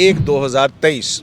1/2023।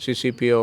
CCPO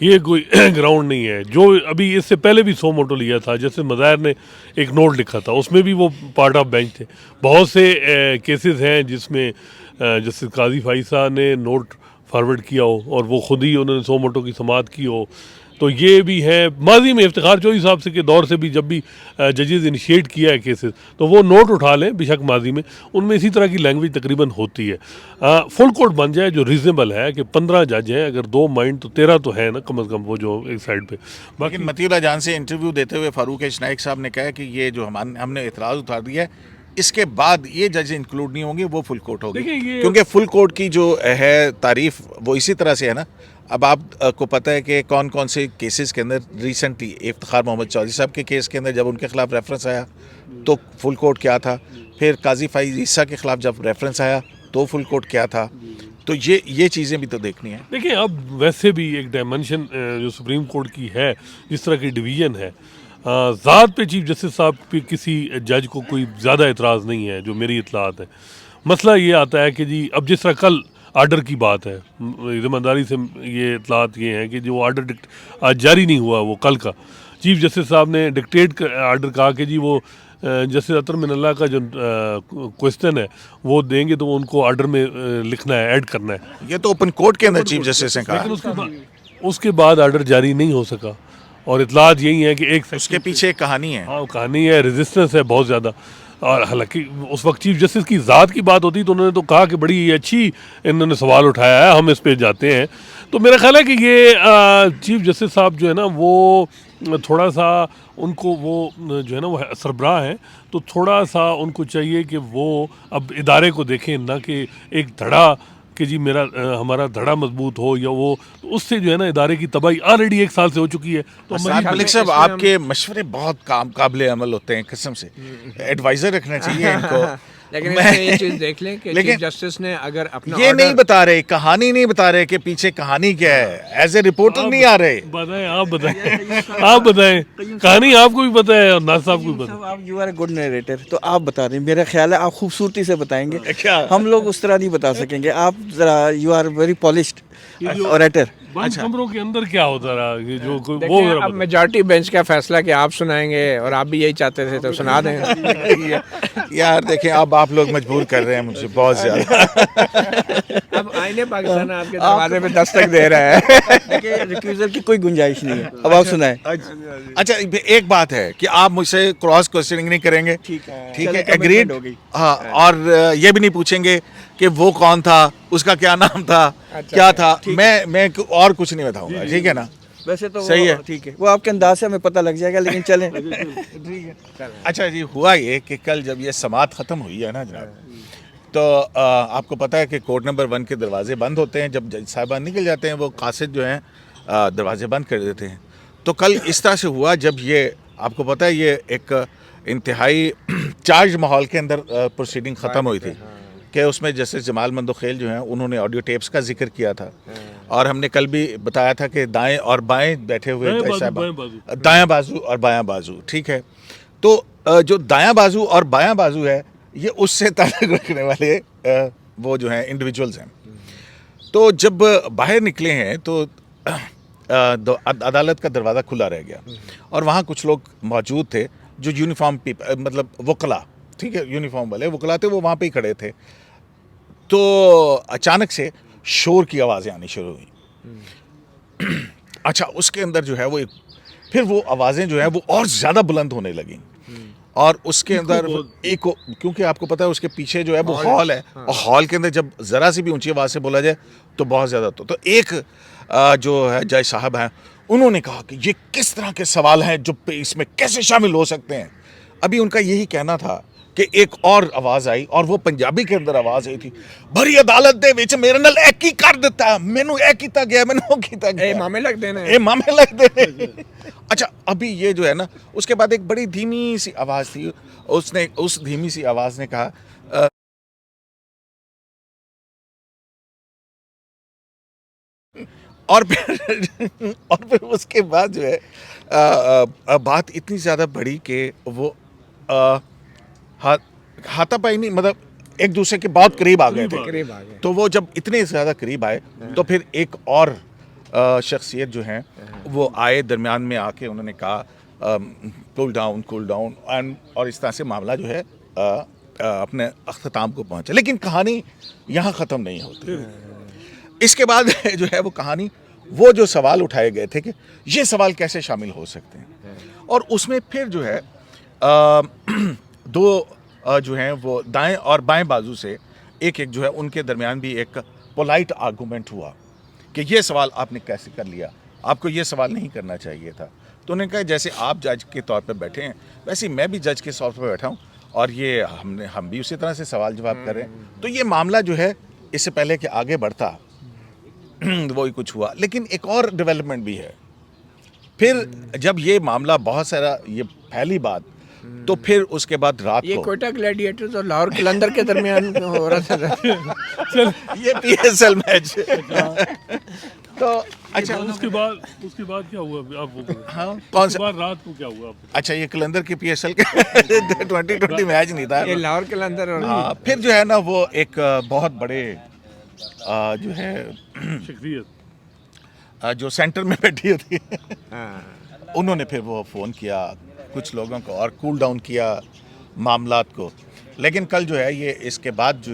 یہ کوئی ground نہیں ہے. جو ابھی اس سے پہلے بھی سو موٹو لیا تھا, جیسے مظاہر نے ایک نوٹ لکھا تھا, اس میں بھی وہ پارٹ آف بینچ تھے. بہت سے کیسز ہیں جس میں جسٹس قاضی فائزہ نے نوٹ فارورڈ کیا ہو اور وہ خود ہی انہوں نے سو موٹو کی سماعت کی ہو. تو یہ بھی ہے. ماضی میں افتخار چوہدری صاحب سے کے دور سے بھی جب بھی ججز انیشیٹ کیا ہے کیسز, تو وہ نوٹ اٹھا لیں, بے شک ماضی میں ان میں اسی طرح کی لینگویج تقریباً ہوتی ہے. فل کورٹ بن جائے جو ریزنیبل ہے کہ 15 جج ہیں, اگر 2 مائنڈ تو 13 تو ہے نا کم از کم, وہ جو ایک سائڈ پہ. لیکن مطیع اللہ جان سے انٹرویو دیتے ہوئے فاروق ایچ نائک صاحب نے کہا کہ یہ جو ہم نے اعتراض اتار دیا ہے, اس کے بعد یہ جج انکلوڈ نہیں ہوں گے, وہ فل کورٹ ہوگی. کیونکہ فل کورٹ کی جو ہے تعریف وہ اسی طرح سے ہے نا. اب آپ کو پتہ ہے کہ کون کون سے کیسز کے اندر ریسنٹلی افتخار محمد چودھری صاحب کے کیس کے اندر جب ان کے خلاف ریفرنس آیا تو فل کورٹ کیا تھا, پھر قاضی فائز عیسیٰ کے خلاف جب ریفرنس آیا تو فل کورٹ کیا تھا. تو یہ چیزیں بھی تو دیکھنی ہیں. دیکھیں اب ویسے بھی ایک ڈائمنشن جو سپریم کورٹ کی ہے, جس طرح کی ڈویژن ہے, ذات پہ چیف جسٹس صاحب پہ کسی جج کو کوئی زیادہ اعتراض نہیں ہے جو میری اطلاعات ہے. مسئلہ یہ آتا ہے کہ جی اب جس طرح کل آرڈر کی بات ہے, ذمہ داری سے یہ اطلاعات یہ ہیں کہ جو آرڈر آج جاری نہیں ہوا وہ کل کا, چیف جسٹس صاحب نے ڈکٹیٹ آرڈر کہا کہ جی وہ جسٹس اطہر من اللہ کا جو کوشچن ہے وہ دیں گے تو ان کو آرڈر میں لکھنا ہے, ایڈ کرنا ہے. یہ تو اوپن کورٹ کے اندر چیف جسٹس نے کہا. لیکن اس کے بعد آرڈر جاری نہیں ہو سکا, اور اطلاعات یہی ہیں کہ ایک اس کے پیچھے ایک کہانی ہے. ہاں کہانی ہے, ریزسٹنس ہے بہت زیادہ. اور حالانکہ اس وقت چیف جسٹس کی ذات کی بات ہوتی تو انہوں نے تو کہا کہ بڑی اچھی انہوں نے سوال اٹھایا ہے, ہم اس پہ جاتے ہیں. تو میرا خیال ہے کہ یہ چیف جسٹس صاحب جو ہے نا وہ تھوڑا سا ان کو وہ جو ہے نا وہ سربراہ ہیں, تو تھوڑا سا ان کو چاہیے کہ وہ اب ادارے کو دیکھیں, نہ کہ ایک دھڑا کہ جی ہمارا دھڑا مضبوط ہو یا وہ, تو اس سے جو ہے نا ادارے کی تباہی آلریڈی 1 سال سے ہو چکی ہے. تو ملک صاحب آپ کے مشورے بہت قابل عمل ہوتے ہیں, قسم سے ایڈوائزر رکھنا چاہیے ان کو. لیکن یہ چیز دیکھ لیں کہ چیف جسٹس نے اگر اپنا یہ نہیں بتا رہے, کہانی نہیں بتا رہے کہ پیچھے کہانی کیا ہے, ایز اے رپورٹر نہیں آ رہے. بتائیں, آپ بتائیں کہانی آپ کو بھی پتہ ہے اور ناز صاحب کو بھی پتہ ہے. آپ you are a good narrator, تو آپ بتا رہے ہیں, میرا خیال ہے آپ خوبصورتی سے بتائیں گے, ہم لوگ اس طرح نہیں بتا سکیں گے. آپ ذرا you are very polished orator. بند کمروں کے اندر کیا ہوتا رہا کہ جو وہ اب میجارٹی بینچ کا فیصلہ کہ آپ سنائیں گے, اور آپ بھی یہی چاہتے تھے تو سنا دیں. یار دیکھیں اب آپ لوگ مجبور کر رہے ہیں مجھے بہت زیادہ. اب آئینے پاکستان آپ کے دروازے پہ دستک دے رہا ہے. دیکھیں ریکیوزل کی کوئی گنجائش نہیں ہے. اب آپ سنائیں. اچھا ایک بات ہے کہ آپ مجھ سے کراس کوسچننگ نہیں کریں گے, ٹھیک ہے, ایگریڈ. ہاں, اور یہ بھی نہیں پوچھیں گے کہ وہ کون تھا, اس کا کیا نام تھا, کیا تھا. میں اور کچھ نہیں بتاؤں گا, ٹھیک ہے نا. ویسے تو صحیح ہے, ٹھیک ہے, وہ آپ کے انداز سے ہمیں پتہ لگ جائے گا, لیکن چلیں. ٹھیک ہے. اچھا جی, ہوا یہ کہ کل جب یہ سماعت ختم ہوئی ہے نا جناب, تو آپ کو پتہ ہے کہ کورٹ نمبر 1 کے دروازے بند ہوتے ہیں. جب جج صاحبان نکل جاتے ہیں وہ قاصد جو ہیں دروازے بند کر دیتے ہیں. تو کل اس طرح سے ہوا جب یہ آپ کو پتہ ہے یہ ایک انتہائی چارج ماحول کے اندر پروسیڈنگ ختم ہوئی تھی, کہ اس میں جسٹس جمال مندوخیل جو ہیں انہوں نے آڈیو ٹیپس کا ذکر کیا تھا, اور ہم نے کل بھی بتایا تھا کہ دائیں اور بائیں بیٹھے ہوئے دایاں بازو اور بایاں بازو, ٹھیک ہے. تو جو دایاں بازو اور بایاں بازو ہے یہ اس سے تعلق رکھنے والے وہ جو ہیں انڈیویجولز ہیں. تو جب باہر نکلے ہیں تو عدالت کا دروازہ کھلا رہ گیا, اور وہاں کچھ لوگ موجود تھے جو یونیفارم مطلب وکلا, ٹھیک ہے, یونیفارم والے وکلا تھے, وہ وہاں پہ ہی کھڑے تھے. تو اچانک سے شور کی آوازیں آنی شروع ہوئیں. اچھا اس کے اندر جو ہے وہ پھر وہ آوازیں جو ہیں وہ اور زیادہ بلند ہونے لگیں, اور اس کے اندر ایک, کیونکہ آپ کو پتہ ہے اس کے پیچھے جو ہے وہ ہال ہے, اور ہال کے اندر جب ذرا سی بھی اونچی آواز سے بولا جائے تو بہت زیادہ. تو ایک جو ہے جج صاحب ہیں, انہوں نے کہا کہ یہ کس طرح کے سوال ہیں جو اس میں کیسے شامل ہو سکتے ہیں. ابھی ان کا یہی کہنا تھا کہ ایک اور آواز آئی, اور وہ پنجابی کے اندر آواز آئی تھی, بھری عدالت دے وچ میرے نال ایک ہی کر دیتا, مینوں ایک کیتا گیا, مینوں وہ کیتا گیا, اے مامے لگ دینے, اے مامے لگ دینے. اچھا ابھی یہ جو ہے نا, اس کے بعد ایک بڑی دھیمی سی آواز تھی, اس دھیمی سی آواز نے کہا اور پھر اس کے بعد جو ہے بات اتنی زیادہ بڑھی کہ وہ ہاتھا پائی نہیں, مطلب ایک دوسرے کے بہت قریب آ گئے تھے. تو وہ جب اتنے زیادہ قریب آئے تو پھر ایک اور شخصیت جو ہیں وہ آئے درمیان میں آ کے انہوں نے کہا کول ڈاؤن اور اس طرح سے معاملہ جو ہے اپنے اختتام کو پہنچا. لیکن کہانی یہاں ختم نہیں ہوتی. اس کے بعد جو ہے وہ کہانی وہ جو سوال اٹھائے گئے تھے کہ یہ سوال کیسے شامل ہو سکتے ہیں, اور اس میں پھر جو ہے دو جو ہیں وہ دائیں اور بائیں بازو سے ایک جو ہے ان کے درمیان بھی ایک پولائٹ آرگومنٹ ہوا کہ یہ سوال آپ نے کیسے کر لیا, آپ کو یہ سوال نہیں کرنا چاہیے تھا. تو انہوں نے کہا جیسے آپ جج کے طور پہ بیٹھے ہیں ویسے میں بھی جج کے طور پہ بیٹھا ہوں, اور یہ ہم بھی اسی طرح سے سوال جواب کر رہے ہیں. تو یہ معاملہ جو ہے اس سے پہلے کہ آگے بڑھتا وہی کچھ ہوا. لیکن ایک اور ڈیولپمنٹ بھی ہے. پھر جب یہ معاملہ بہت سارا یہ پھیلی بات, تو پھر اس کے بعد رات یہ کو کوئٹہ گلیڈیٹرز اور لاہور قلندر کے درمیان ہو رہا تھا یہ پی ایس ایل میچ. تو اچھا اس کے بعد کیا ہوا آپ ہاں کون اس کے سا, بعد رات کو کیا ہوا آپ کو؟ اچھا یہ قلندر کی پی ایس ایل کا 2020 میچ نہیں تھا. یہ لاہور قلندر اور ہاں پھر جو ہے نا وہ ایک بہت بڑے جو ہے شخصیت جو سینٹر میں بیٹھی ہوتی ہے ہاں انہوں نے پھر وہ فون کیا کچھ لوگوں کو اور کول ڈاؤن کیا معاملات کو. لیکن کل جو ہے یہ اس کے بعد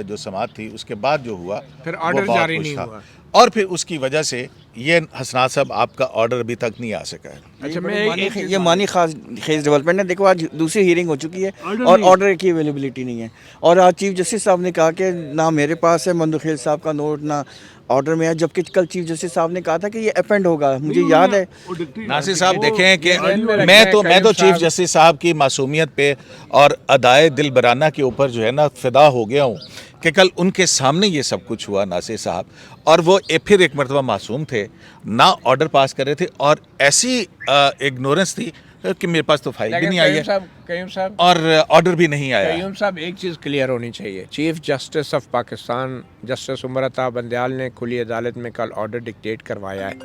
جو سماعت تھی اس کے بعد جو ہوا پھر وہ آرڈر بہت جاری کچھ نہیں تھا. ہوا. اور پھر اس کی وجہ سے یہ حسنات صاحب آپ کا آرڈر ابھی تک نہیں آ سکا ہے. اچھا میں یہ معنی خیز ڈیولپمنٹ ہے. دیکھو آج دوسری ہیئرنگ ہو چکی ہے اور آرڈر کی اویلیبلٹی نہیں ہے, اور آج چیف جسٹس صاحب نے کہا کہ نہ میرے پاس ہے مندوخیل صاحب کا نوٹ نہ آرڈر میں ہے, جبکہ کل چیف جسٹس صاحب نے کہا تھا کہ یہ اپینڈ ہوگا. مجھے یاد ہے ناصر صاحب دیکھیں کہ میں تو چیف جسٹس صاحب کی معصومیت پہ اور ادائے دل برانہ کے اوپر جو ہے نا فدا ہو گیا ہوں کہ کل ان کے سامنے یہ سب کچھ ہوا ناصر صاحب, اور وہ پھر ایک مرتبہ معصوم تھے, نہ آرڈر پاس کر رہے تھے, اور ایسی اگنورنس تھی کہ میرے پاس تو فائل بھی نہیں آئی ہے قیوم صاحب اور آرڈر بھی نہیں آیا. قیوم صاحب ایک چیز کلیئر ہونی چاہیے. Chief justice of Pakistan justice Umar Ata Bandial نے کھلی عدالت میں کل آرڈر ڈکٹیٹ کروایا ہے,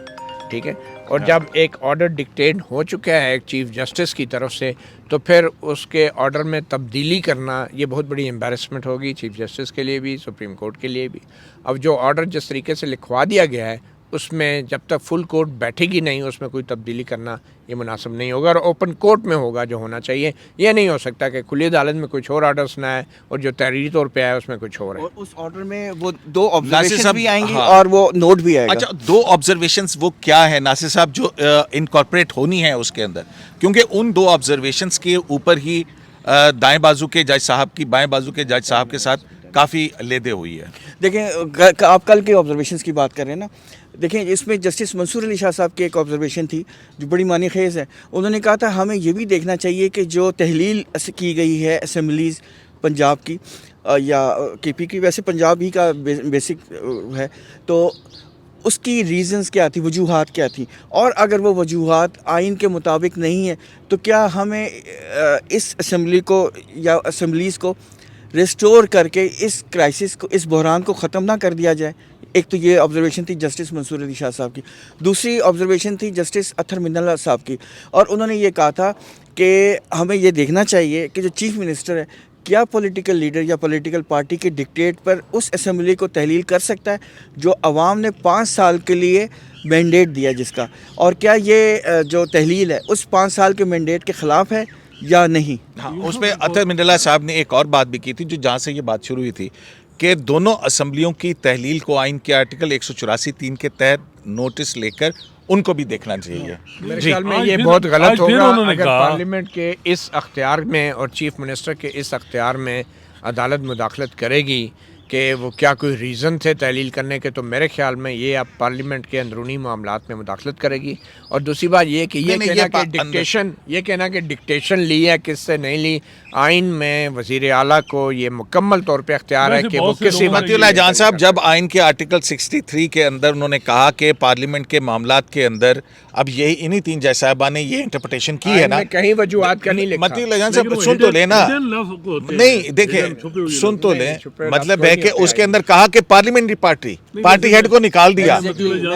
ٹھیک ہے, اور جب ایک آرڈر ڈکٹیٹ ہو چکا ہے ایک چیف جسٹس کی طرف سے, تو پھر اس کے آرڈر میں تبدیلی کرنا یہ بہت بڑی امبیرسمنٹ ہوگی چیف جسٹس کے لیے بھی, سپریم کورٹ کے لیے بھی. اب جو آرڈر جس طریقے سے لکھوا دیا گیا ہے اس میں جب تک فل کورٹ بیٹھے گی نہیں اس میں کوئی تبدیلی کرنا یہ مناسب نہیں ہوگا, اور اوپن کورٹ میں ہوگا جو ہونا چاہیے. یہ نہیں ہو سکتا کہ کھلی عدالت میں کچھ اور آرڈر سنا ہے اور جو تحریری طور پہ آیا اس میں کچھ اور ہے. اور اس آرڈر میں وہ دو آبزرویشنز صاحب بھی آئیں گی ہاں. اور وہ نوٹ بھی آئے گا. اچھا دو آبزرویشنز وہ کیا ہے ناصر صاحب جو انکارپوریٹ ہونی ہے اس کے اندر, کیونکہ ان دو آبزرویشنز کے اوپر ہی دائیں بازو کے جج صاحب کی بائیں بازو کے جج صاحب کے ساتھ کافی لیدے ہوئی ہے. دیکھیں آپ کل کے آبزرویشنز کی بات کر رہے ہیں نا, دیکھیں اس میں جسٹس منصور علی شاہ صاحب کی ایک آبزرویشن تھی جو بڑی معنی خیز ہے. انہوں نے کہا تھا ہمیں یہ بھی دیکھنا چاہیے کہ جو تحلیل کی گئی ہے اسمبلیز پنجاب کی یا کے پی کی, ویسے پنجاب ہی کا بیسک ہے, تو اس کی ریزنز کیا تھی, وجوہات کیا تھی, اور اگر وہ وجوہات آئین کے مطابق نہیں ہیں تو کیا ہمیں اس اسمبلی کو یا اسمبلیز کو ریسٹور کر کے اس کرائسس کو, اس بحران کو ختم نہ کر دیا جائے. ایک تو یہ آبزرویشن تھی جسٹس منصور علی شاہ صاحب کی. دوسری آبزرویشن تھی جسٹس اطہر من اللہ صاحب کی, اور انہوں نے یہ کہا تھا کہ ہمیں یہ دیکھنا چاہیے کہ جو چیف منسٹر ہے کیا پولیٹیکل لیڈر یا پولیٹیکل پارٹی کے ڈکٹیٹ پر اس اسمبلی کو تحلیل کر سکتا ہے جو عوام نے 5 سال کے لیے مینڈیٹ دیا جس کا, اور کیا یہ جو تحلیل ہے اس 5 سال کے مینڈیٹ کے خلاف ہے یا نہیں. ہاں اس میں اطہر من اللہ صاحب نے ایک اور بات بھی کی تھی جو جہاں سے یہ بات شروع ہوئی تھی کہ دونوں اسمبلیوں کی تحلیل کو آئین کے آرٹیکل 184(3) کے تحت نوٹس لے کر ان کو بھی دیکھنا چاہیے. میرے خیال میں یہ بہت غلط ہوگا اگر پارلیمنٹ کے اس اختیار میں اور چیف منسٹر کے اس اختیار میں عدالت مداخلت کرے گی کہ وہ کیا کوئی ریزن تھے تحلیل کرنے کے, تو میرے خیال میں یہ اب پارلیمنٹ کے اندرونی معاملات میں مداخلت کرے گی. اور دوسری بات یہ کہ یہ کہنا کہ ڈکٹیشن لی ہے کس سے نہیں لی, آئین میں وزیر اعلیٰ کو یہ مکمل طور پہ اختیار ہے کہ وہ کسی متی اللہ جان صاحب جب آئین کے آرٹیکل 63 کے اندر انہوں نے کہا کہ پارلیمنٹ کے معاملات کے اندر اب یہی انہی 3 جج صاحبان نے یہ انٹرپریٹیشن کی ہے نا, کہیں وجوہات کا نہیں لکھا. متی اللہ جان صاحب سن تو لینا, نہیں دیکھیں سن تو لیں, مطلب ہے کہ اس کے اندر کہا کہ پارلیمنٹری پارٹی ہیڈ کو نکال دیا,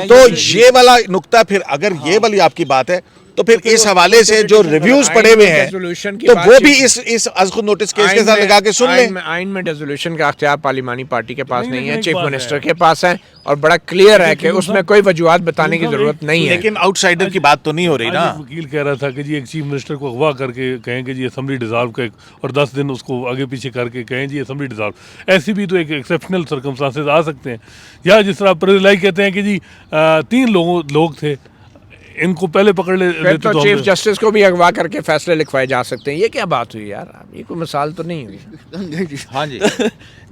تو یہ والا نقطہ پھر اگر یہ والی آپ کی بات ہے تو پھر اس حوالے سے جو ریویوز پڑے ہوئے ہیں تو وہ بھی اس از خود نوٹس کیس کے ساتھ لگا کے سن لیں. آئین میں ریزولوشن کا اختیار پارلیمانی پارٹی کے پاس نہیں ہے, چیف منسٹر کے پاس ہے, اور بڑا کلیئر ہے کہ اس میں کوئی وجوہات بتانے کی ضرورت نہیں ہے. لیکن آؤٹ سائڈر کی بات تو نہیں ہو رہی نا. وکیل کہہ رہا تھا کہ جی ایک چیف منسٹر کو اغوا کر کے کہیں کہ جی اسمبلی ڈیزالو کر, اور 10 دن اس کو آگے پیچھے کر کے کہیں جی اسمبلی ڈیزالو, ایسی بھی تو ایک ایکسیپشنل سرکمسٹانسز آ سکتے ہیں. یا جس طرح پریزلائی کہتے ہیں کہ جی 3 لوگ تھے, ان کو پہلے پکڑ لیتے تو چیف جسٹس کو بھی اغوا کر کے فیصلے لکھوائے جا سکتے ہیں. یہ کیا بات ہوئی یار, یہ کوئی مثال تو نہیں ہوئی. ہاں جی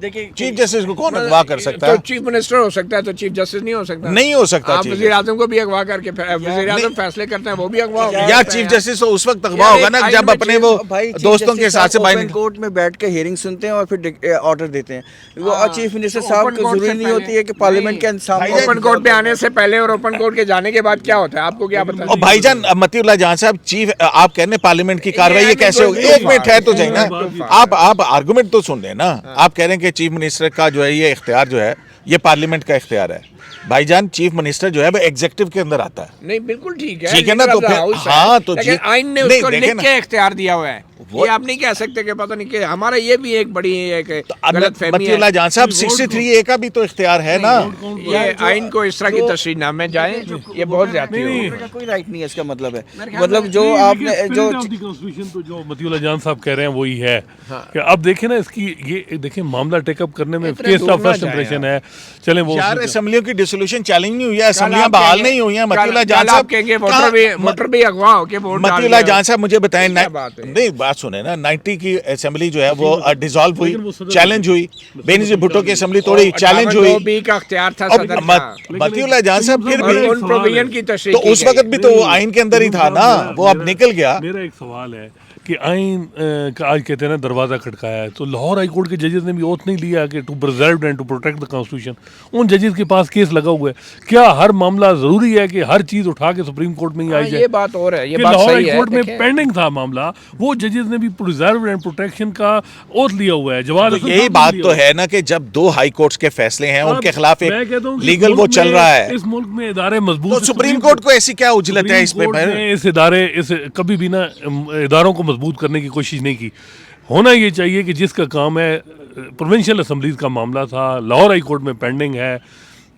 دیکھیے چیف جسٹس کو کون اغوا کر سکتا ہے؟ تو چیف منسٹر ہو سکتا ہے, تو چیف جسٹس نہیں ہو سکتا. نہیں ہو سکتا. آپ وزیر اعظم کو بھی اغوا کر کے وزیر اعظم فیصلے کرتے ہیں, وہ بھی اغوا ہوگا. یا چیف جسٹس تو اس وقت اغوا ہوگا نا جب اپنے وہ دوستوں کے ساتھ سے اوپن کورٹ میں بیٹھ کے ہیئرنگ سنتے ہیں اور پھر آرڈر دیتے ہیں. وہ چیف منسٹر صاحب کو ضروری نہیں ہوتی ہے کہ پارلیمنٹ کے سامنے اوپن کورٹ پہ آنے سے پہلے اور اوپن کورٹ کے جانے کے بعد کیا ہوتا ہے, آپ کو کیا پتا. اور بھائی جان متی اللہ جان صاحب, چیف آپ کہنے پارلیمنٹ کی کاروائی یہ کیسے ہوگی؟ ایک منٹ ہے تو جائیں نا, آپ آرگومنٹ تو سن لیں نا. آپ کہہ رہے ہیں کہ چیف منسٹر کا جو ہے یہ اختیار جو ہے یہ پارلیمنٹ کا اختیار ہے. بھائی جان چیف منسٹر جو ہے وہ ایگزیکٹو کے اندر آتا ہے. نہیں بالکل ٹھیک ہے نا, تو ہاں تو آئین نے اس کو لکھ کے اختیار دیا ہوا ہے. یہ آپ نہیں کہہ سکتے کہ پتہ نہیں کہ ہمارا یہ بھی ایک بڑی غلط فہمی متی اللہ جان صاحب 63A کا بھی تو اختیار ہے نا. یہ آئین کو اس طرح کی تشریح نہ میں جائیں, یہ بہت زیادتی ہے. کوئی رائٹ نہیں ہے اس کا مطلب ہے. مطلب جو آپ نے جو جو متی اللہ جان صاحب کہہ رہے ہیں وہی ہے کہ اب دیکھیں نا اس کی, یہ دیکھیں معاملہ ٹیک اپ کرنے میں کیس آف فرسٹ امپریشن ہے. چلیں وہ یار اسمبلیوں کی ڈیسولوشن چیلنج نہیں ہوئی ہے, اسمبلیاں بحال نہیں ہوئی ہیں. متی اللہ جان صاحب کہیں گے ووٹر بھی اغوا ہو کے ووٹ ڈال. متی اللہ جان صاحب مجھے بتائیں, نہیں بات سنیں نا, 90 کی اسمبلی جو ہے وہ ڈیزالو ہوئی, چیلنج ہوئی. بینظیر بھٹو کی اسمبلی توڑی, چیلنج ہوئی. کا اختیار تھا صدر کا. متی اللہ جان صاحب پھر بھی ان پروویژن کی تشریح تو اس وقت بھی تو وہ آئین کے اندر ہی تھا نا, وہ اب نکل گیا. میرا ایک سوال ہے کہ آئین کا آج کہتے ہیں نا دروازہ کھٹکایا ہے, تو لاہور ہائی کورٹ کے ججز نے بھی اوتھ نہیں لیا کہ to preserve and to protect the constitution. ان ججز کے پاس کیس لگا ہوا ہے. کیا ہر معاملہ ضروری ہے کہ ہر چیز اٹھا کے سپریم کورٹ میں ہی آئی جائے؟ یہ بات اور ہے, یہ کہ بات لاہور صحیح ہائی ہے. کورٹ میں پینڈنگ تھا معاملہ, وہ ججز نے بھی پرزرو اینڈ پروٹیکشن کا اوتھ لیا ہوا ہے. جواد یہی بات تو ہے نا کہ جب 2 ہائی کورٹس کے فیصلے ہیں ان کے خلاف ایک لیگل وہ چل رہا ہے. اس ملک میں ادارے مضبوط, تو سپریم کورٹ کو ایسی کیا اجلت ہے اس پہ؟ اس ادارے اس کبھی بھی نا اداروں کو مضبوط کرنے کی کوشش نہیں کی. ہونا یہ چاہیے کہ جس کا کام ہے, پروونشل اسمبلیز کا معاملہ تھا, لاہور ہائی کورٹ میں پینڈنگ ہے,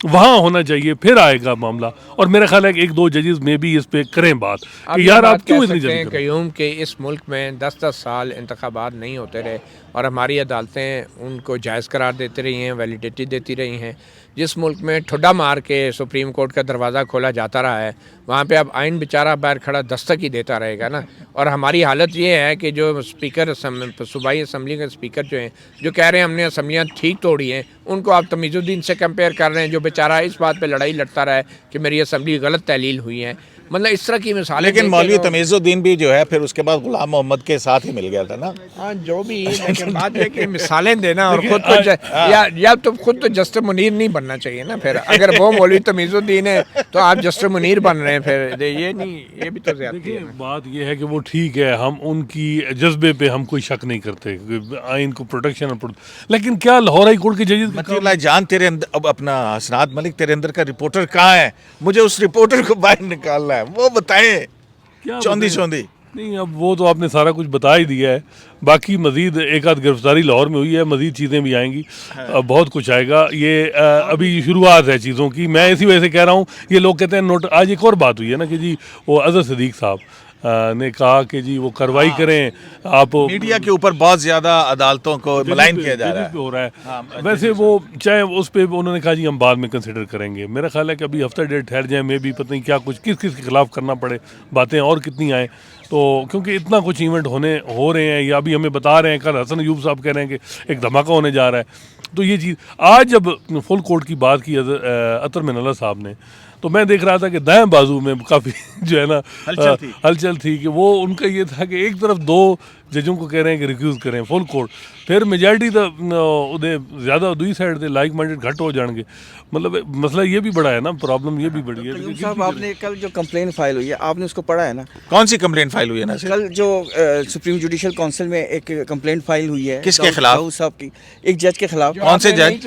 وہاں ہونا چاہیے, پھر آئے گا معاملہ. اور میرا خیال ہے کہ 1-2 ججز میں بھی اس پہ کریں بات کہ یار آپ کیوں اتنی جلدی کریں. قیوم کہ اس ملک میں 10 سال انتخابات نہیں ہوتے رہے اور ہماری عدالتیں ان کو جائز قرار دیتی رہی ہیں, ویلیڈیٹی دیتی رہی ہیں. جس ملک میں ٹھڈا مار کے سپریم کورٹ کا دروازہ کھولا جاتا رہا ہے, وہاں پہ اب آئین بیچارہ باہر کھڑا دستک ہی دیتا رہے گا نا. اور ہماری حالت یہ ہے کہ جو اسپیکر صوبائی اسمبلی کے اسپیکر جو ہیں, جو کہہ رہے ہیں ہم نے اسمبلیاں ٹھیک توڑی ہیں, ان کو آپ تمیز الدین سے کمپیئر کر رہے ہیں جو بیچارہ اس بات پہ لڑائی لڑتا رہا ہے کہ میری اسمبلی غلط تحلیل ہوئی ہے. مطلب اس طرح کی مثالیں. لیکن مولوی تمیز الدین بھی جو ہے پھر اس کے بعد غلام محمد کے ساتھ ہی مل گیا تھا نا. ہاں جو بھی, لیکن بات یہ کہ مثالیں دینا اور خود تو یا تو خود تو جسٹس منیر نہیں بننا چاہیے نا. پھر اگر وہ مولوی تمیز الدین ہے تو آپ جسٹس منیر بن رہے ہیں, پھر یہ نہیں, یہ بھی تو زیادتی ہے. بات یہ ہے کہ وہ ٹھیک ہے, ہم ان کی جذبے پہ ہم کوئی شک نہیں کرتے, آئین کو پروٹیکشن, لیکن کیا لاہور ہائی کورٹ کے ججز متی اللہ جان تیرے اندر اب اپنا حسنات ملک تیرے اندر کا رپورٹر کہاں ہے؟ مجھے اس رپورٹر کو باہر نکالنا ہے, وہ بتائیں چوندی. نہیں اب وہ تو آپ نے سارا کچھ بتا ہی دیا ہے. باقی مزید ایک آدھ گرفتاری لاہور میں ہوئی ہے, مزید چیزیں بھی آئیں گی, بہت کچھ آئے گا. یہ ابھی شروعات ہے چیزوں کی. میں اسی وجہ سے کہہ رہا ہوں, یہ لوگ کہتے ہیں آج ایک اور بات ہوئی ہے نا کہ جی وہ اظہر صدیق صاحب نے کہا کہ جی وہ کارروائی کریں. آپ میڈیا کے اوپر بہت زیادہ عدالتوں کو ملائن کیا جا رہا ہے. ویسے وہ چاہے اس پہ انہوں نے کہا جی ہم بعد میں کنسیڈر کریں گے. میرا خیال ہے کہ ابھی ہفتہ ڈیڑھ ٹھہر جائیں, میں بھی پتہ نہیں کیا کچھ کس کے خلاف کرنا پڑے, باتیں اور کتنی آئیں. تو کیونکہ اتنا کچھ ایونٹ ہو رہے ہیں, یا ابھی ہمیں بتا رہے ہیں, کل حسن ایوب صاحب کہہ رہے ہیں کہ ایک دھماکہ ہونے جا رہا ہے. تو یہ چیز آج جب فل کورٹ کی بات کی عطر من اللہ صاحب نے, تو میں دیکھ رہا تھا کہ دائیں بازو میں کافی جو ہے نا ہلچل تھی کہ وہ ان کا یہ تھا کہ ایک طرف 2 ججوں کو کہہ رہے ہیں کہ ریکیوز کریں فل کورٹ, پھر میجارٹی زیادہ دوئی سائڈ سے لائک مائنڈڈ گھٹ ہو جان گے. مطلب مسئلہ یہ بھی بڑا ہے نا, پرابلم یہ بھی بڑی ہے. صاحب آپ نے کل جو کمپلین فائل ہوئی ہے, آپ نے اس کو پڑھا ہے نا؟ کون سی کمپلین فائل ہوئی ہے نا؟ کل جو سپریم جوڈیشل کونسل میں ایک کمپلین فائل ہوئی ہے. کس کے خلاف؟ صاحب کی, ایک جج کے خلاف. کون سے جج؟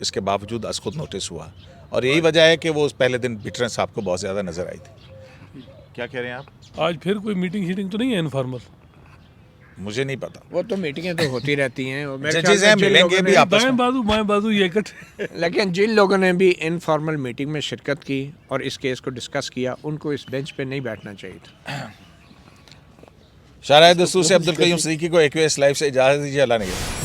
اس کے باوجود از خود نوٹس ہوا اور یہی وجہ ہے کہ وہ اس پہلے دن بٹرنس صاحب کو بہت زیادہ نظر آئی تھی. کیا کہہ رہے ہیں آپ؟ آج پھر کوئی میٹنگ شیٹنگ تو نہیں ہے انفارمل؟ مجھے نہیں پتا. وہ تو میٹنگیں تو ہوتی رہتی ہیں اور میرے ججز ہیں ملیں گے بھی آپس دائیں میں. بازو بائیں بازو یہ اکٹھے. لیکن جن لوگوں نے بھی انفارمل میٹنگ میں شرکت کی اور اس کیس کو ڈسکس کیا ان کو اس بینچ پہ نہیں بیٹھنا چاہیے تھا. شارح دستور سے عبدالقیوم صدیقی کو AQS لائیو سے اجازت دیجیے. اللہ نگہبان.